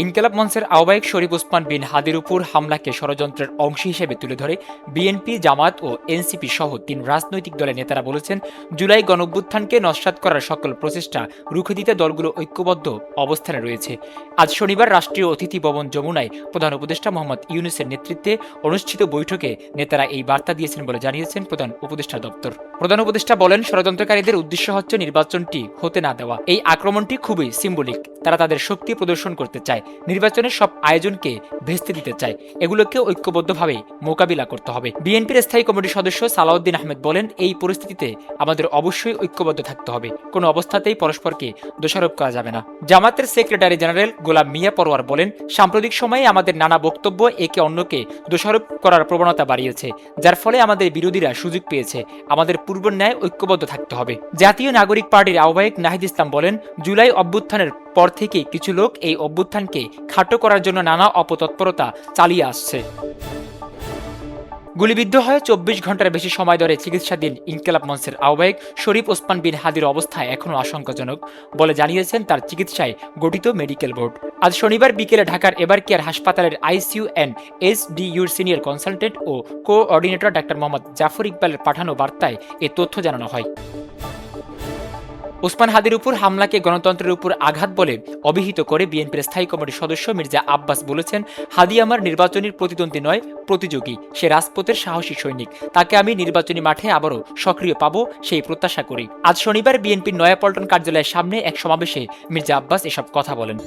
ইনকিলাব মঞ্চের আহ্বায়ক শরীফ ওসমান বিন হাদির উপর হামলাকে ষড়যন্ত্রের অংশ হিসেবে তুলে ধরে বিএনপি, জামায়াত ও এনসিপি সহ ৩ রাজনৈতিক দলের নেতারা বলেছেন, জুলাই গণঅভ্যুত্থানকে নস্যাৎ করার সকল প্রচেষ্টা রুখে দিতে দলগুলো ঐক্যবদ্ধ অবস্থানে রয়েছে। আজ শনিবার রাষ্ট্রীয় অতিথি ভবন যমুনায় প্রধান উপদেষ্টা মোহাম্মদ ইউনূসের নেতৃত্বে অনুষ্ঠিত বৈঠকে নেতারা এই বার্তা দিয়েছেন বলে জানিয়েছেন প্রধান উপদেষ্টা দপ্তর। প্রধান উপদেষ্টা বলেন, ষড়যন্ত্রকারীদের উদ্দেশ্য হচ্ছে নির্বাচনটি হতে না দেওয়া। এই আক্রমণটি খুবই সিম্বলিক। তারা তাদের শক্তি প্রদর্শন করতে চায়, নির্বাচনের সব আয়োজনকে ভেস্তে দিতে চায়। এগুলোকে ঐক্যবদ্ধভাবে মোকাবিলা করতে হবে। বিএনপির স্থায়ী কমিটির সদস্য সালাউদ্দিন আহমেদ বলেন, এই পরিস্থিতিতে আমাদের অবশ্যই ঐক্যবদ্ধ থাকতে হবে। কোনো অবস্থাতেই পরস্পরকে দোষারোপ করা যাবে না। জামাতের সেক্রেটারি জেনারেল গোলাম মিয়া পরোয়ার বলেন, সাম্প্রতিক সময়ে আমাদের নানা বক্তব্য একে অন্যকে দোষারোপ করার প্রবণতা বাড়িয়েছে, যার ফলে আমাদের বিরোধীরা সুযোগ পেয়েছে। আমাদের পূর্ব ন্যায় ঐক্যবদ্ধ থাকতে হবে। জাতীয় নাগরিক পার্টির আহ্বায়ক নাহিদ ইসলাম বলেন, জুলাই অভ্যুত্থানের পর থেকে কিছু লোক এই অভ্যুত্থানকে খাটো করার জন্য নানা অপতৎপরতা চালিয়ে আসছে। গুলিবিদ্ধ হয়ে ২৪ ঘন্টার বেশি সময় ধরে চিকিৎসাধীন ইনকিলাব মঞ্চের আহ্বায়ক শরীফ ওসমান বিন হাদির অবস্থা এখনও আশঙ্কাজনক বলে জানিয়েছেন তার চিকিৎসায় গঠিত মেডিকেল বোর্ড। আজ শনিবার বিকেলে ঢাকার এভার কেয়ার হাসপাতালের আইসিইউ অ্যান্ড এসডিইউর সিনিয়র কনসালটেন্ট ও কোঅর্ডিনেটর ডাক্তার মোহাম্মদ জাফর ইকবালের পাঠানো বার্তায় এ তথ্য জানানো হয়। ওসমান হাদির উপর হামলাকে গণতন্ত্রের উপর আঘাত বলে অভিহিত করে বিএনপির স্থায়ী কমিটির সদস্য মির্জা আব্বাস বলেছেন, হাদি আমার নির্বাচনী প্রতিদ্বন্দ্বী নয়, প্রতিযোগী। সে রাজপথের সাহসী সৈনিক। তাকে আমি নির্বাচনী মাঠে আবারও সক্রিয় পাবো সেই প্রত্যাশা করি। আজ শনিবার বিএনপির নয়াপল্টন কার্যালয়ের সামনে এক সমাবেশে মির্জা আব্বাস এসব কথা বলেন।